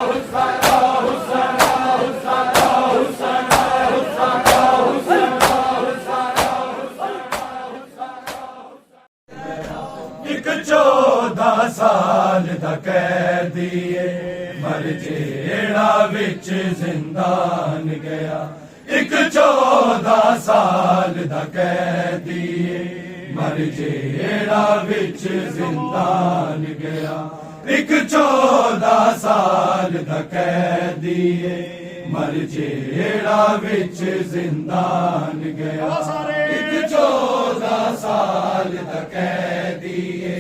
ਇੱਕ 14 ਸਾਲ ਦਾ ਕੈਦੀਏ ਮਰ ਜਿਹੜਾ ਵਿੱਚ ਜ਼ਿੰਦਾਨ ਗਿਆ। ਇੱਕ 14 ਸਾਲ ਦਾ ਕੈਦੀਏ ਮਰ ਜਿਹੜਾ ਵਿੱਚ ਜ਼ਿੰਦਾਨ ਗਿਆ। ਇੱਕ 14 ਸਾਲ ਦਾ ਕੈਦੀਏ ਮਰ ਜਿਹੜਾ ਵਿੱਚ ਜ਼ਿੰਦਾਨ ਗਿਆ। ਇੱਕ 14 ਸਾਲ ਦਾ ਕੈਦੀਏ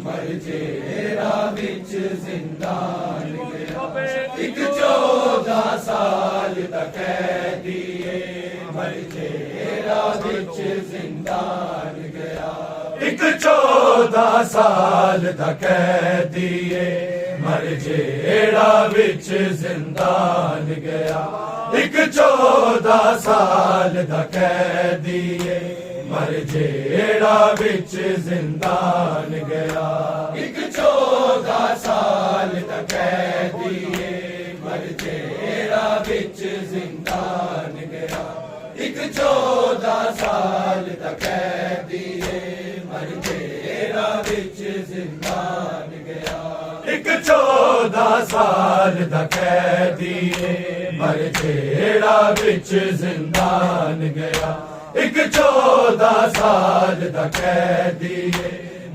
ਮਰ ਜਿਹੜਾ ਵਿੱਚ ਜ਼ਿੰਦਾਨ ਗਿਆ। ਇੱਕ 14 ਸਾਲ ਦਾ ਕੈਦੀਏ ਮਰ ਜਿਹੜਾ ਵਿੱਚ ਜ਼ਿੰਦਾਨ ਗਿਆ। ਇੱਕ 14 ਸਾਲ ਦਾ ਕੈਦੀਏ ਮਰ ਜਿਹੜਾ ਵਿੱਚ ਜ਼ਿੰਦਾਨ ਗਿਆ। ਇੱਕ 14 ਸਾਲ ਦਾ ਕੈਦੀਏ ਮਰ ਜਿਹੜਾ ਵਿੱਚ ਜ਼ਿੰਦਾਨ ਗਿਆ। ਇੱਕ 14 ਸਾਲ ਦਾ ਕੈਦੀਏ ਮਰ ਜਿਹੜਾ ਵਿੱਚ ਜ਼ਿੰਦਾਨ ਗਿਆ। ਇੱਕ 14 ਸਾਲ ਦਾ ਕੈਦੀਏ ਮਰ ਜਿਹੜਾ ਵਿੱਚ ਜ਼ਿੰਦਾਨ ਗਿਆ। ਇੱਕ 14 ਸਾਲ ਦਾ ਕੈਦੀਏ ਮਰ ਜਿਹੜਾ ਵਿੱਚ ਜ਼ਿੰਦਾਨ ਗਿਆ। ਇੱਕ 14 ਸਾਲ ਦਾ ਕੈਦੀਏ ਮਰ ਜਿਹੜਾ ਵਿੱਚ ਜ਼ਿੰਦਾਨ ਗਿਆ। ਇੱਕ 14 ਸਾਲ ਦਾ ਕੈਦੀਏ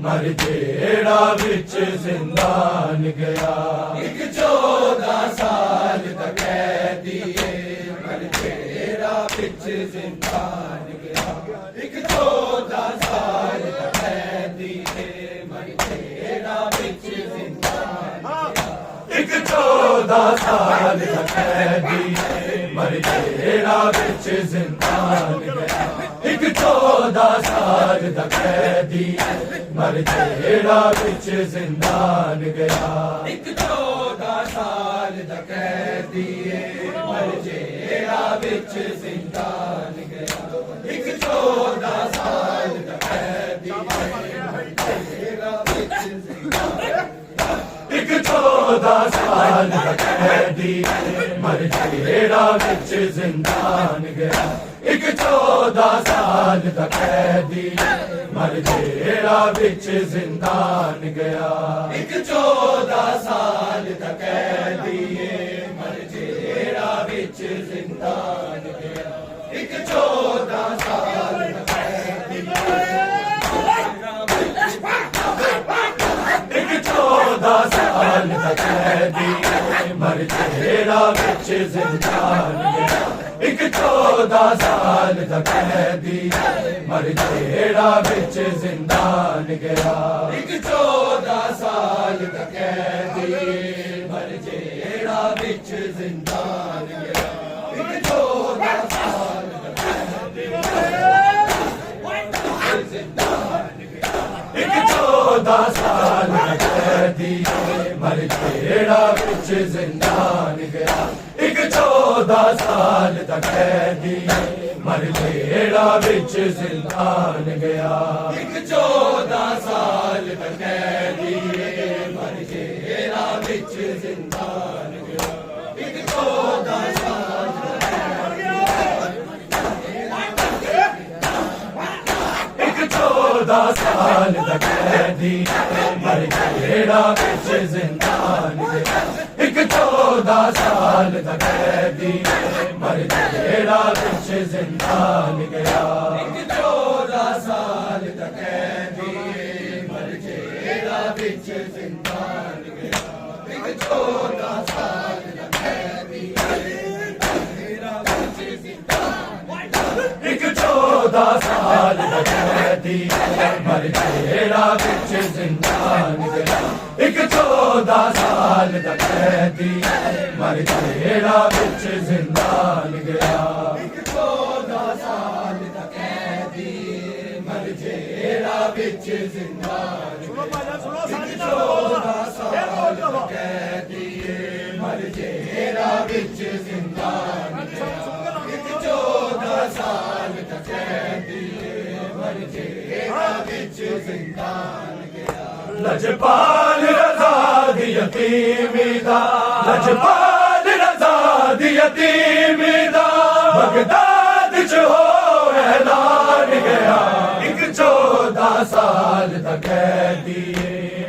ਮਰ ਜਿਹੜਾ ਵਿੱਚ ਜ਼ਿੰਦਾਨ ਗਿਆ। ਇੱਕ 14 ਸਾਲ ਦਾ ਕੈਦੀਏ ਮਰ ਜਿਹੜਾ ਵਿੱਚ ਜ਼ਿੰਦਾਨ ਗਿਆ। ਇੱਕ 14 ਸਾਲ ਦਾ ਕੈਦੀਏ ਮਰ ਜਿਹੜਾ ਵਿੱਚ ਜ਼ਿੰਦਾਨ ਗਿਆ। ਇੱਕ 14 ਸਾਲ ਦਾ ਕੈਦੀਏ ਮਰ ਜਿਹੜਾ ਵਿੱਚ ਜ਼ਿੰਦਾਨ ਗਿਆ। ਇੱਕ 14 ਸਾਲ ਦਾ ਕੈਦੀਏ ਮਰ ਜਿਹੜਾ ਵਿੱਚ ਜ਼ਿੰਦਾਨ ਗਿਆ। ਇੱਕ 14 ਸਾਲ ਦਾ ਕੈਦੀਏ ਮਰ ਜਿਹੜਾ ਵਿੱਚ ਜ਼ਿੰਦਾਨ। ਇੱਕ 14 ਸਾਲ ਦਾ ਕੈਦੀਏ ਮਰ ਜਿਹੜਾ ਵਿੱਚ ਜ਼ਿੰਦਾਨ ਗਿਆ। ਇੱਕ 14 ਸਾਲ ਦਾ ਕੈਦੀਏ ਮਰ ਜਿਹੜਾ ਵਿੱਚ ਜ਼ਿੰਦਾਨ ਗਿਆ। ਇੱਕ 14 ਸਾਲ ਦਾ ਕੈਦੀਏ ਮਰ ਜਿਹੜਾ ਵਿੱਚ ਜ਼ਿੰਦਾਨ ਗਿਆ। ਇੱਕ 14 ਸਾਲ ਦਾ ਕੈਦੀਏ ਇੱਕ 14 ਸਾਲ ਦਾ ਕੈਦੀਏ ਮਰ ਜਿਹੜਾ ਵਿੱਚ ਜ਼ਿੰਦਾਨ ਗਿਆ। ਇੱਕ 14 ਸਾਲ ਦਾ ਕੈਦੀਏ ਮਰ ਜਿਹੜਾ ਵਿੱਚ ਜ਼ਿੰਦਾਨ ਗਿਆ। ਇੱਕ 14 ਸਾਲ ਦਾ ਕੈਦੀਏ ਮਰ ਜਿਹੜਾ ਵਿੱਚ ਜ਼ਿੰਦਾਨ ਗਿਆ। ਇੱਕ 14 ਸਾਲ ਦਾ ਕੈਦੀਏ ਇੱਕ 14 ਸਾਲ ਦਾ ਕੈਦੀਏ ਮਰ ਜਿਹੜਾ ਵਿੱਚ ਜ਼ਿੰਦਾਨ ਗਿਆ। ਇੱਕ 14 ਸਾਲ ਦਾ ਕੈਦੀਏ ਮਰ ਜਿਹੜਾ ਵਿੱਚ ਜ਼ਿੰਦਾਨ ਗਿਆ। ਇੱਕ 14 ਸਾਲ ਦਾ ਕੈਦੀਏ ਮਰ ਜਿਹੜਾ ਵਿੱਚ ਜ਼ਿੰਦਾਨ ਗਿਆ। ਇੱਕ 14 ਸਾਲ ਦਾ ਇੱਕ 14 ਸਾਲ ਦਾ ਕੈਦੀਏ ਮਰ ਜਿਹੜਾ ਵਿੱਚ ਜ਼ਿੰਦਾਨ ਗਿਆ। ਇੱਕ 14 ਸਾਲ ਦਾ ਕੈਦੀਏ ਮਰ ਜਿਹੜਾ ਵਿੱਚ ਜ਼ਿੰਦਾਨ ਗਿਆ। ਇੱਕ 14 ਸਾਲ ਦਾ ਕੈਦੀਏ ਮਰ ਜਿਹੜਾ ਵਿੱਚ ਜ਼ਿੰਦਾਨ ਗਿਆ। ਇੱਕ 14 ਸਾਲ ਦਾ ਕੈਦੀਏ ਇੱਕ 14 ਸਾਲ ਦਾ ਕੈਦੀਏ ਮਰ ਜਿਹੜਾ ਵਿੱਚ ਜ਼ਿੰਦਾਨ ਗਿਆ। ਇੱਕ 14 ਸਾਲ ਦਾ ਕੈਦੀਏ ਮਰ ਜਿਹੜਾ ਵਿੱਚ ਜ਼ਿੰਦਾਨ ਗਿਆ। ਇੱਕ 14 ਸਾਲ ਦਾ ਕੈਦੀਏ ਮਰ ਜਿਹੜਾ ਵਿੱਚ ਜ਼ਿੰਦਾਨ ਗਿਆ। ਇੱਕ 14 ਸਾਲ ਦਾ ਕੈਦੀਏ ਮਰ ਜਿਹੜਾ ਵਿੱਚ ਜ਼ਿੰਦਾਨ ਗਿਆ। ਇੱਕ 14 ਸਾਲ ਦਾ ਕੈਦੀਏ ਮਰ ਜਿਹੜਾ ਵਿੱਚ ਜ਼ਿੰਦਾਨ ਗਿਆ। ਲਜਪਾਲ ਰਜ਼ਾ ਦੀ ਯਤੀਮੀ ਦਾ लजपाल रज़ा दी यतीमी दा बगदाद च हो ऐलान गया एक 14 साल दा कैदी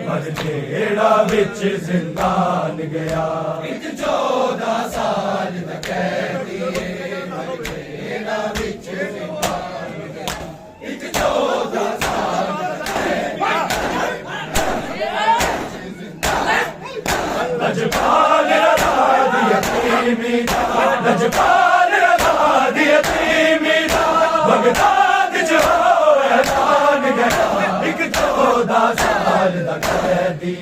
मर जेड़ा विच जिंदान गया एक 14 साल दा कैदी मर जेड़ा विच जिंदान गया एक 14 साल लजपाल रज़ा दी यतीमी दा लजपाल रज़ा दी यतीमी दा बगदाद च हो ऐलान गया एक 14 साल दा कैदी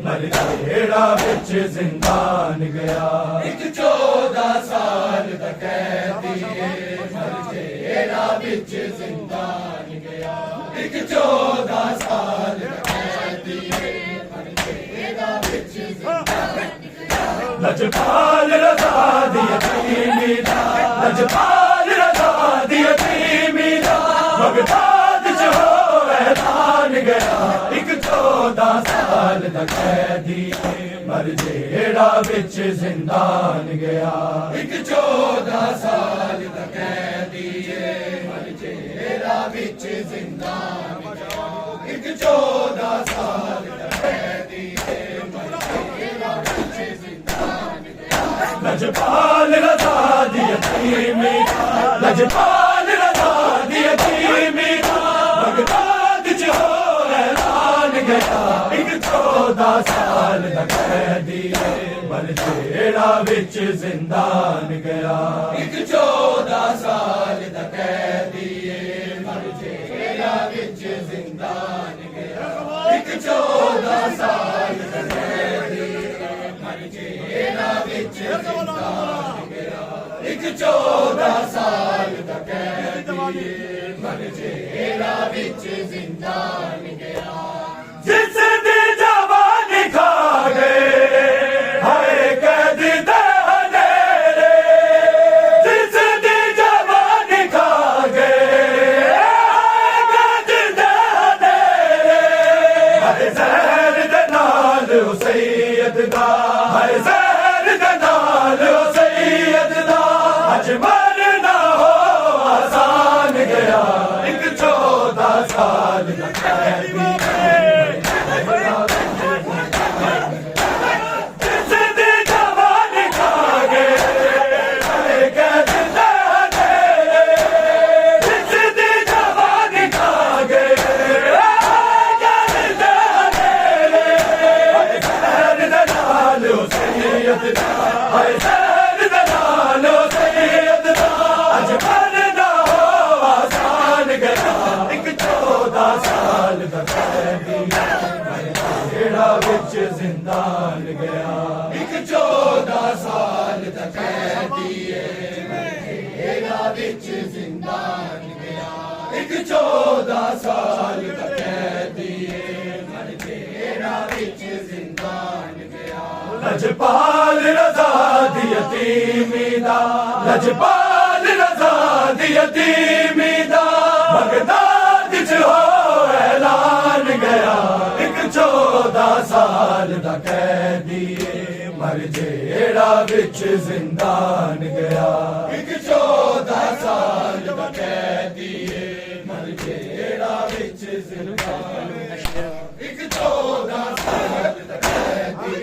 मर जेड़ा विच जिंदान गया एक 14 साल दा कैदी मर जेड़ा विच जिंदान गया एक 14 साल दा कैदी मर जेड़ा विच लजपाल रज़ा दी यतीमी दा लजपाल रज़ा दी यतीमी दा बगदाद च हो ऐलान गया एक 14 साल दा कैदी मर जेड़ा विच जिंदान गया एक 14 साल दा कैदी मर जेड़ा विच जिंदान गया एक 14 साल दा कैदी मर जेड़ा विच जिंदान गया लजपाल रज़ा दी यतीमी दा लजपाल रज़ा दी यतीमी दा बगदाद च हो ऐलान गया एक 14 साल दा कैदी मर जेड़ा विच जिंदान गया एक 14 साल दा कैदी मर जेड़ा विच जिंदान गया एक 14 साल दा कैदी मर जेड़ा विच जिंदान गया एक 14 साल दा कैदी मर जेड़ा विच जिंदान गया जिस दी जवानी खा गए हाय कैद दे हनेरे जिस दी जवानी खा गए कैद दे हनेरे हाय ज़हर दे नाल सैयद दा हाय ज़हर दे नाल सैयद दा अज मरना हो आसान गया एक 14 साल दा कैदी जिस दी जवानी खा गए कैद दे हनेरे जिस दी जवानी खा गए कैद दे हनेरे हाय ज़हर दे नाल सैयद दा हाय ज़हर दे नाल सैयद दा अज मरना हो आसान गया एक 14 साल दा कैदी जेड़ा विच जिंदान गया एक 14 साल दा कैदी जेड़ा विच जिंदान गया एक 14 साल दा कैदी मर जेड़ा विच जिंदान गया लजपाल रज़ा दी यतीमी दा लजपाल रज़ा दी यतीमी दा बगदाद च हो ऐलान गया एक 14 साल दा कैदी मर जेड़ा विच जिंदान गया एक 14 साल दा कैदी मर जेड़ा विच जिंदान गया एक 14 साल दा कैदी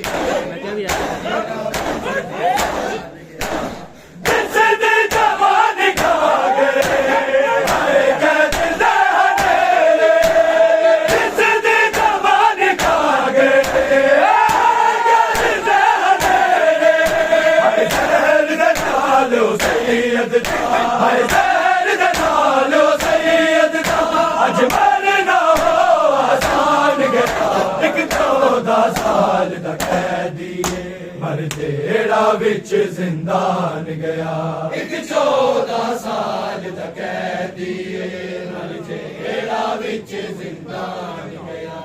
जिस दी जवानी खा गए हाय कैद दे हनेरे जिस दी जवानी खा गए कैद दे हनेरे हाय ज़हर दे नाल सैयद दा हाय ज़हर दे नाल सैयद दा अज मरना हो आसान गया एक 14 साल दा कैदी मर जेड़ा विच जिंदान गया एक 14 साल दा कैदी मर जेड़ा विच जिंदान गया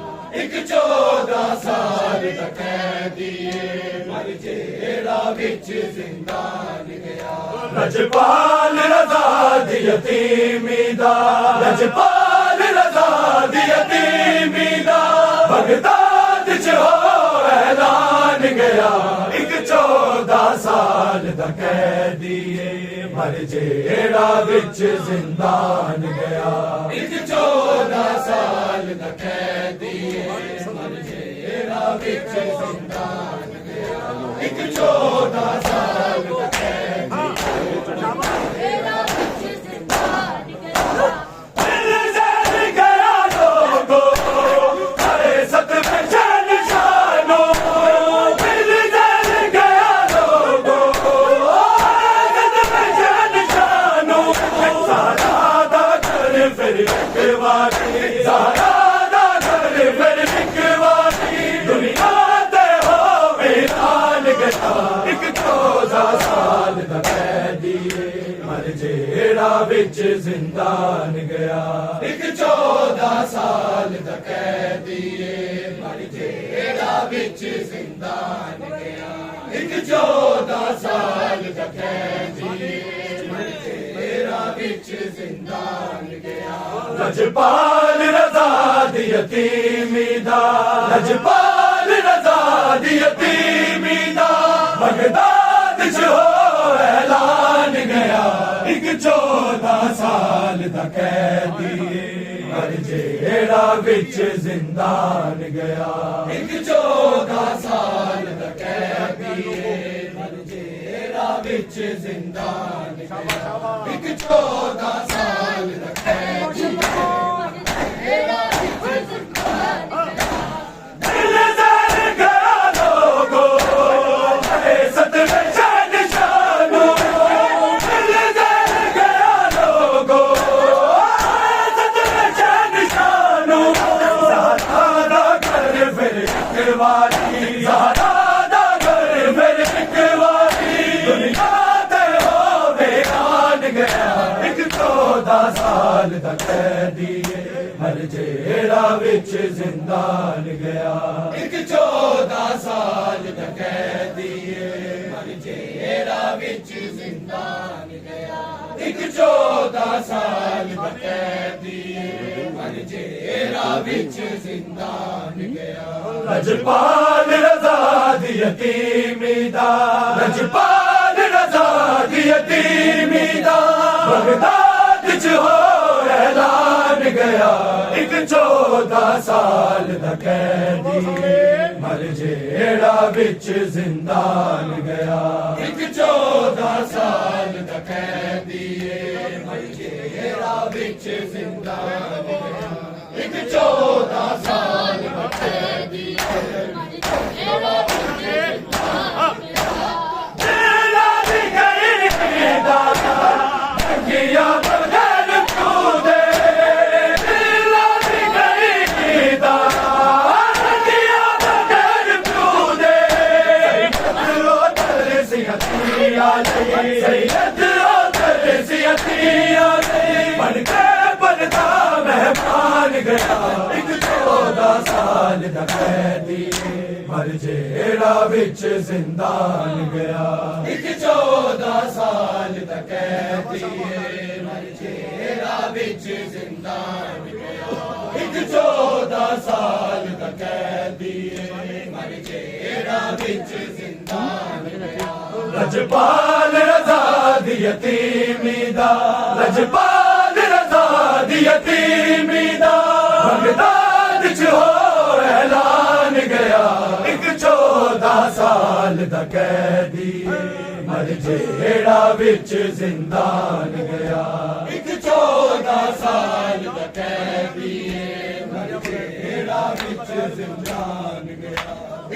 एक 14 साल दा कैदी मर जेड़ा विच जिंदान गया लजपाल रज़ा दी यतीमी दा लजपाल रज़ा दी यतीमी दा बगदाद च हो ऐलान गया एक साल दा कैदीए मर जेड़ा विच जिंदान गया। एक 14 साल दा कैदीए मर जेड़ा विच जिंदान गया। एक 14 साल दा कैदी विच जिंदान गया। एक 14 साल दा कैदीए मर जेड़ा विच जिंदान गया। एक 14 साल दा कैदीए मर जेड़ा विच जिंदान गया। लजपाल रज़ा दी यतीमी दा लजपाल रज़ा दी यतीमी दा बगदाद च हो ऐलान गया। एक 14 साल दा कैदीए मर जेड़ा विच जिंदान गया। एक 14 साल दा कैदीए मर जेड़ा विच जिंदान गया। एक 14 साल दा कैदीए जेड़ा विच जिंदान गया। दिल जल गया लोगों है सतवे शानो। एक 14 साल दा कैदीए मर जेड़ा विच जिंदान गया। एक 14 साल दा कैदीए मर जेड़ा विच जिंदान गया। एक 14 साल दा कैदीए मर जेड़ा विच जिंदान गया। लजपाल रज़ा दी यतीमी दा लजपाल रज़ा दी यतीमी दा बगदाद च हो ऐलान गया। एक 14 साल दा कैदीए मर जेड़ा विच जिंदान गया। एक 14 साल दा कैदीए मर जेड़ा विच जिंदान गया। एक 14 साल दा कैदीए मर जेड़ा विच जिंदान गया। दिला दी गई दाता किया बगैर कूदे दिला दी गई दाता किया बगैर कूदे। सैयद सियतिया बन के बनता मेहमान गया। एक 14 साल दा कैदीए मर जेड़ा विच जिंदान गया। एक 14 साल दा कैदीए मर जेड़ा विच जिंदान गया। एक 14 साल दा कैदीए मर जेड़ा विच जिंदान गया। लजपाल रज़ा दी यतीमी दा लजपाल रज़ा दी यतीमी दा बगदाद च हो ऐलान गया। एक 14 साल दा कैदीए मर जेड़ा विच जिंदान गया। एक 14 साल दा कैदीए मर जेड़ा विच जिंदान गया।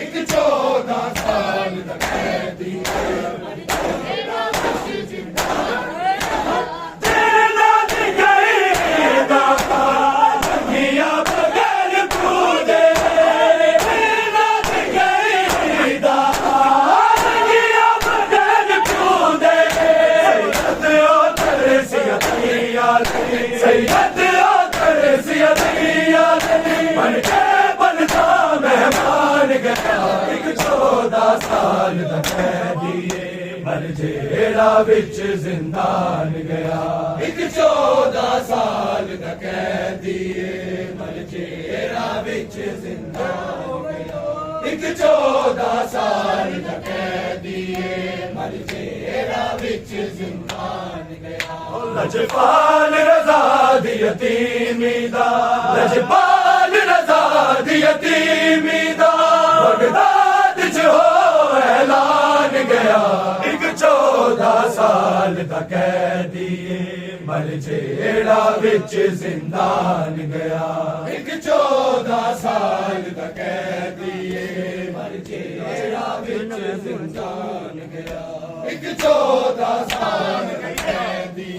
एक 14 साल दा कैदीए मर जेड़ा विच जिंदान गया। दिला दी गई दाता किया बगैर कूदे दिला दी गई दाता किया बगैर कूदे। सैयद सियतिया बन के बनता मेहमान गया। एक 14 साल दा कैदीए मर जेड़ा विच जिंदान गया। एक 14 साल दा कैदीए मर जेड़ा विच जिंदान गया। एक 14 साल दा कैदीए मर जेड़ा विच जिंदान गया। लजपाल रज़ा दी यतीमी दा, लजपाल रज़ा दी यतीमी दा, बगदाद च हो ऐलान गया। एक 14 साल दा कैदी मर जेड़ा विच जिंदान गया। एक 14 साल दा कैदी मर जेड़ा विच जिंदान गया। एक 14 साल दा कैदी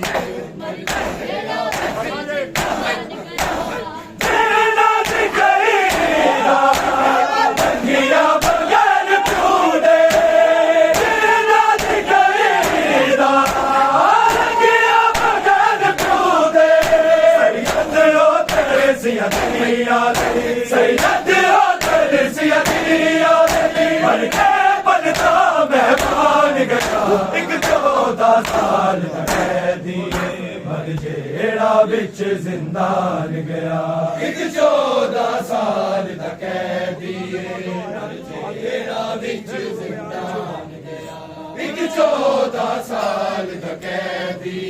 मर जेड़ा विच जिंदान गया। जेड़ा दी गईदा बंगिया बगैर पूरे, जेड़ा दी गईदा बंगिया बगैर पूरे। सैयद ओ तरसिया दुनिया दे, सैयद ओ तरसिया दुनिया दे, मर के बनता मेहमान गया। एक 14 साल दा कैदी मर जेड़ा विच जिंदान गया। एक 14 साल दा कैदी मर जेड़ा विच जिंदान गया। एक 14 साल दा कैदी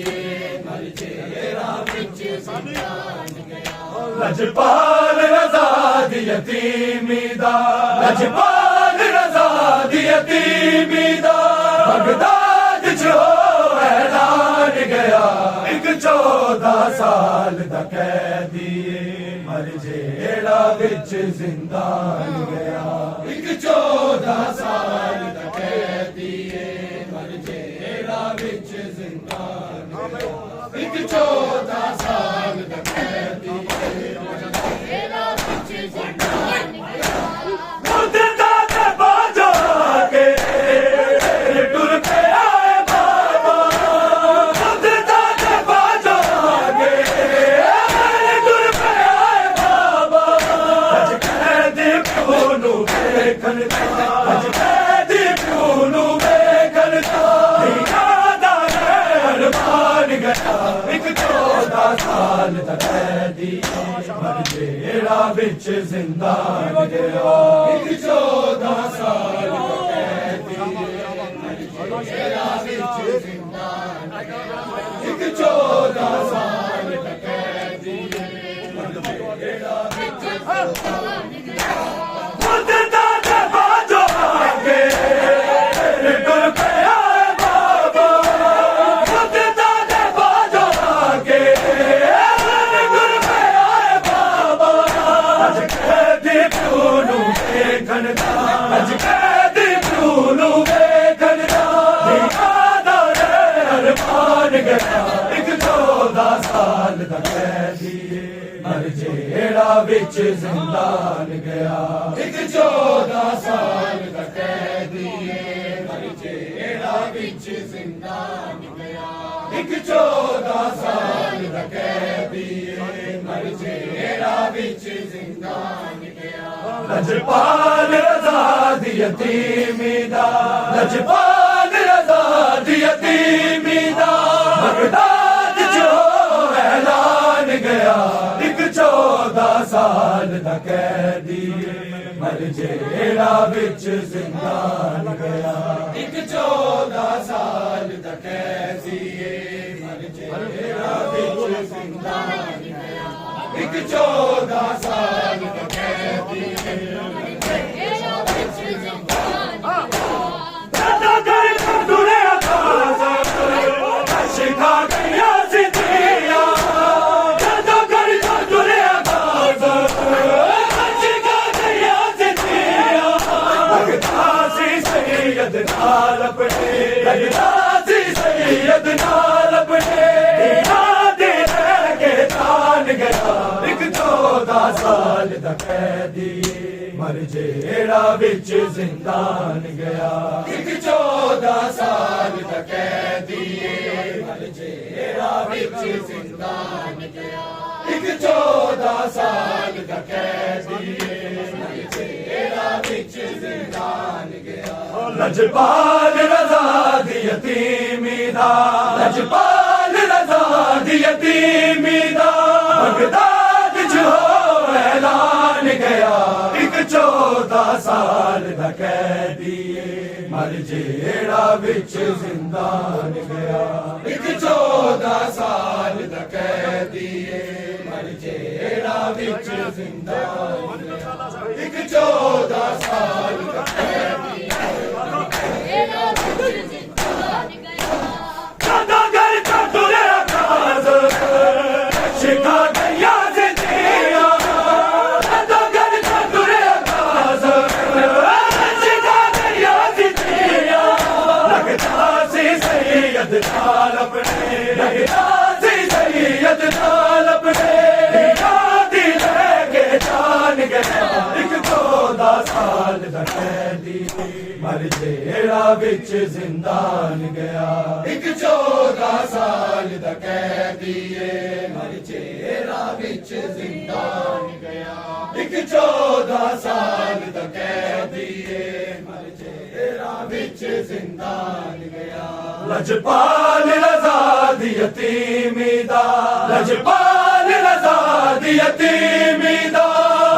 मर जेड़ा विच जिंदान गया। लजपाल रज़ा दी यतीमी दा, लजपाल रज़ा दी यतीमी दा, बगदाद च हो ऐलान गया। एक 14 साल दा कैदी मर जेड़ा विच जिंदान गया। एक 14 साल दा कैदी मर जेड़ा विच जिंदान गया। एक 14 साल दा कैदी मर जेड़ा विच जिंदान गया। मुर्दा ते बाजा के टुर पे आए बाबा, मुर्दा ते बाजा के टुर पे आए बाबा। अज कैदी प्यो नू वेखण दा, अज कैदी प्यो नू वेखण दा, यादा अरमान गया। एक 14 साल दा कैदी मर जेड़ा विच जिंदान गया। एक 14 साल दा कैदी मर जेड़ा विच जिंदान गया। एक 14 साल दा कैदी मर जेड़ा विच जिंदान गया। मुर्दा ते बाजो के टुर पे आए बाबा, मुर्दा ते बाजो के टुर पे आए बाबा। अज कैदी प्यो नू वेखण दा, अज कैदी प्यो नू वेखण दा, यादा अरमान गया। एक 14 साल दा कैदी मर जेड़ा विच जिंदान गया। एक 14 साल दा कैदी मर जेड़ा विच जिंदान गया। एक 14 साल दा कैदी मर जेड़ा विच जिंदान गया। लजपाल रज़ा दी यतीमी दा, लजपाल रज़ा दी यतीमी दा, बगदाद च हो ऐलान गया। एक 14 साल दा कैदी मर जेड़ा विच जिंदान गया। एक 14 साल दा कैदी मर जेड़ा विच जिंदान गया। एक 14 साल दा कैदी मर जेड़ा विच जिंदान गया। दादा कर दुरे आकाश शिखा गया सिद्धिया, दादा कर दुरे आकाश शिखा गया सिद्धिया। लगता सी सैयद नाल अपने, लगता सी सैयद नाल अपने, याद रह के तान गया। एक 14 साल दा कैदी मर जेड़ा विच जिंदान गया। एक 14 साल दा कैदी मर जेड़ा विच जिंदान गया। एक 14 साल दा कैदी मर जेड़ा विच जिंदान गया। लजपाल रज़ा दी यतीमी दा, लजपाल रज़ा दी यतीमी दा, बगदाद च हो ऐलान गया। एक 14 साल दा कैदी मर जेड़ा विच विच जिंदान गया एक 14 साल दा कैदी मर जेड़ा विच जिंदान गया एक 14 साल दा कैदी जेड़ा विच जिंदान गया दादा घर का तुरे आकाश शिखा गया जिंदिया दादा घर का तुरे आकाश शिखा गया जिंदिया लगता सी सैयद नाल अपने लगता सी सैयद नाल अपने याद लेके जान गया एक 14 साल दा कैदी मर जेड़ा विच जिंदान गया एक 14 साल दा कैदी मर जेड़ा विच जिंदान गया एक 14 साल दा कैदी मर जेड़ा विच जिंदान गया लजपाल रज़ा दी यतीमी दा लजपाल रज़ा दी यतीमी दा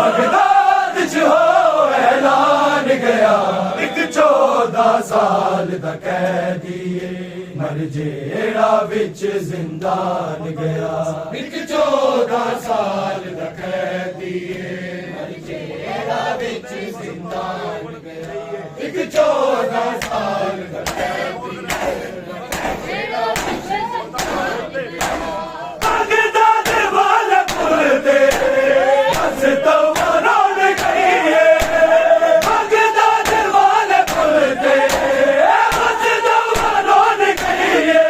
बगदाद च हो ऐलान गया एक 14 साल दा कैदी मर जेड़ा विच जिंदान गया एक 14 साल दा कैदी मर जेड़ा विच जिंदान गया एक 14 साल दा कैदी जेड़ा विच जिंदान गया बगदाद वाले पुल ते बस तो रोड गई है बगदाद वाले पुल ते बस तो रोड गई है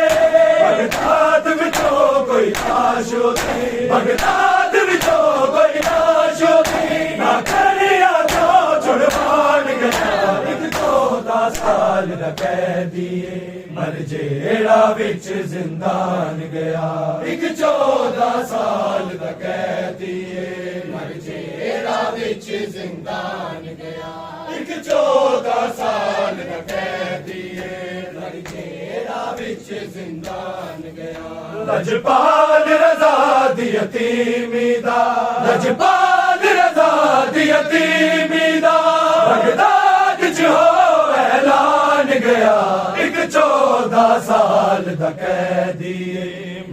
बगदाद विचों कोई लाश होती बगदाद विचों कोई लाश होती ना करिया तो छुड़वान गया एक 14 साल दा कैदी मर जेड़ा विच जिंदान गया एक 14 साल दा कैदी मर जेड़ा विच जिंदान गया एक 14 साल दा कैदी मर जेड़ा विच जिंदान गया लजपाल रज़ा दी यतीमी दा लजपाल रज़ा दी यतीमी दा बगदाद च हो ऐलान गया एक 14 साल दा कैदी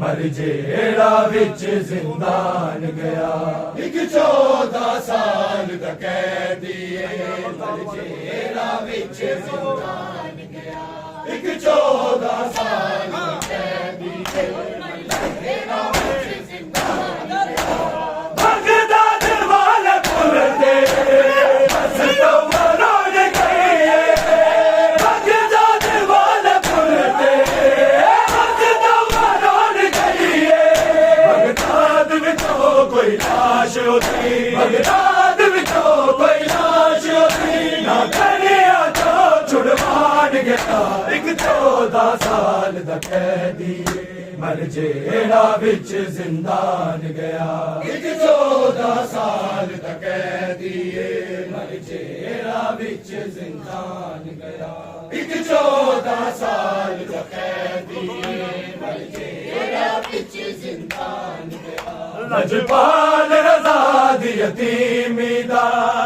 मर जेड़ा विच जिंदान गया एक 14 साल दा कैदी मर जेड़ा विच जिंदान गया एक 14 साल दा कैदी मर जेड़ा विच जिंदान गया बगदाद वाले पुल ते बस तो रोड गई है बगदाद वाले पुल ते बस तो रोड गई है बगदाद विचों कोई लाश होती बगदाद विचों कोई लाश होती ना करिया तो छुड़वान गया एक 14 साल दा कैदी मर जेड़ा विच जिंदान गया एक 14 साल दा कैदी मर जेड़ा विच जिंदान गया एक 14 साल दा कैदी मर जेड़ा विच जिंदान गया लजपाल रज़ा दी यतीमी दा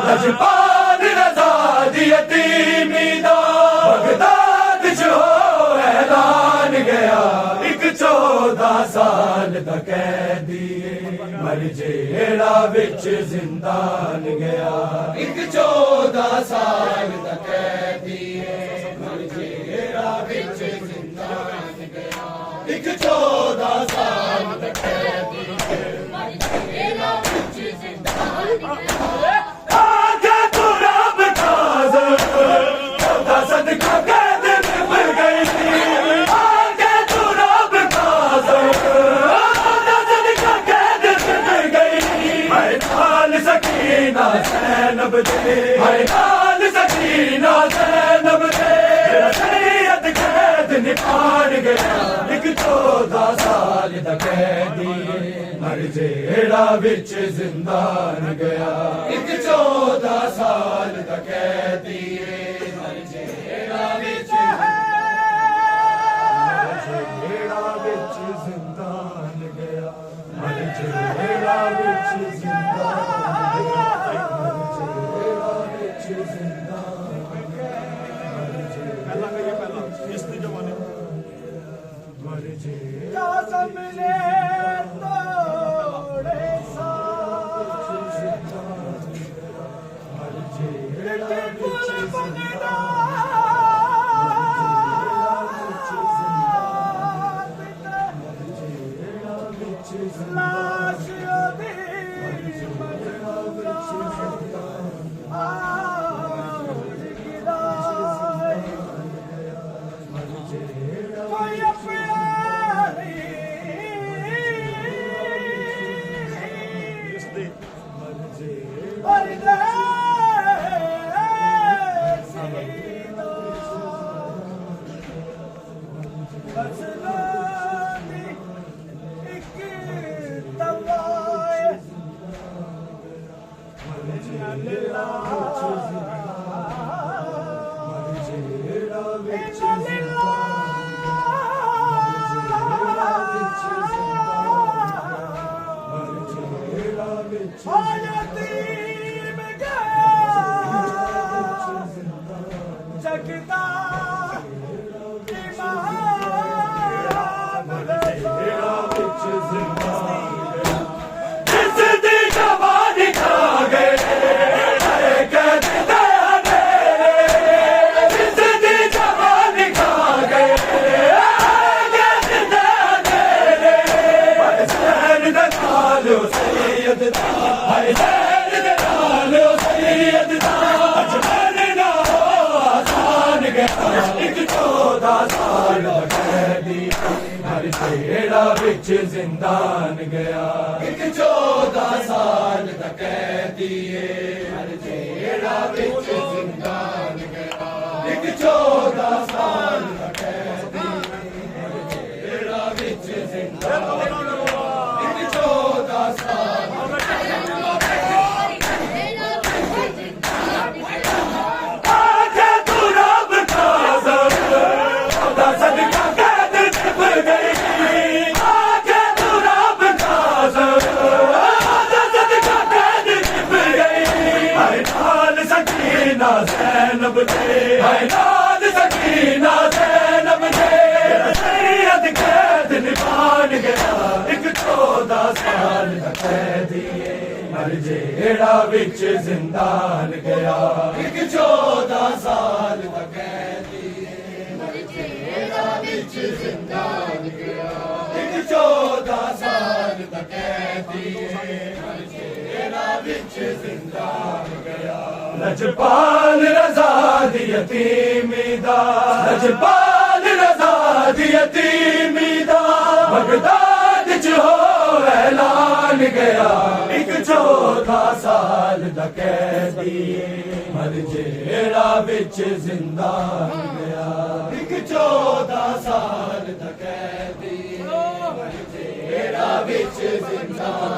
लजपाल रज़ा दी यतीमी दा बगदाद च हो ऐलान गया एक 14 साल दा कैदी मर जेड़ा विच जिंदान गया एक 14 साल दा कैदी मर जेड़ा विच जिंदान गया एक 14 साल दा कैदी मर जेड़ा विच जिंदान गया आगे तू रब काज़ खुदा सदका कैद में मर गई आगे तू रब काज़ खुदा सदका कैद में मर गई मैं नाल सकीना ज़ैनब दे मैं नाल सकीना ज़ैनब दे शरीयत कैद निभान गया एक 14 साल दा कैदी मर जेड़ा विच जिंदान गया एक 14 साल दा कैदी मर जेड़ा विच जिंदान गया मर जेड़ा विच जिंदान गया मर जेड़ा विच जिंदान गया विच जिंदान गया एक 14 साल दा कैदी हर जेड़ा विच जिंदान गया एक 14 साल दा कैदी हर जेड़ा विच जिंदान एक 14 साल आजा तू रब का ज़रा सदका ज़ैनब दे नाद सकीना ज़ैनब दे शरीयत कैद निभान गया एक 14 साल दा कैदी हर जेड़ा विच जिंदान गया एक 14 साल दा कैदी हर जेड़ा विच जिंदान गया एक 14 साल दा कैदी हर जेड़ा विच जिंदान गया लजपाल रज़ा दी यतीमी दा लजपाल रज़ा दी यतीमी दा बगदाद च हो ऐलान गया एक 14 साल दा कैदी मर जेड़ा विच जिंदान गया एक 14 साल दा कैदी मर जेड़ा विच जिंदान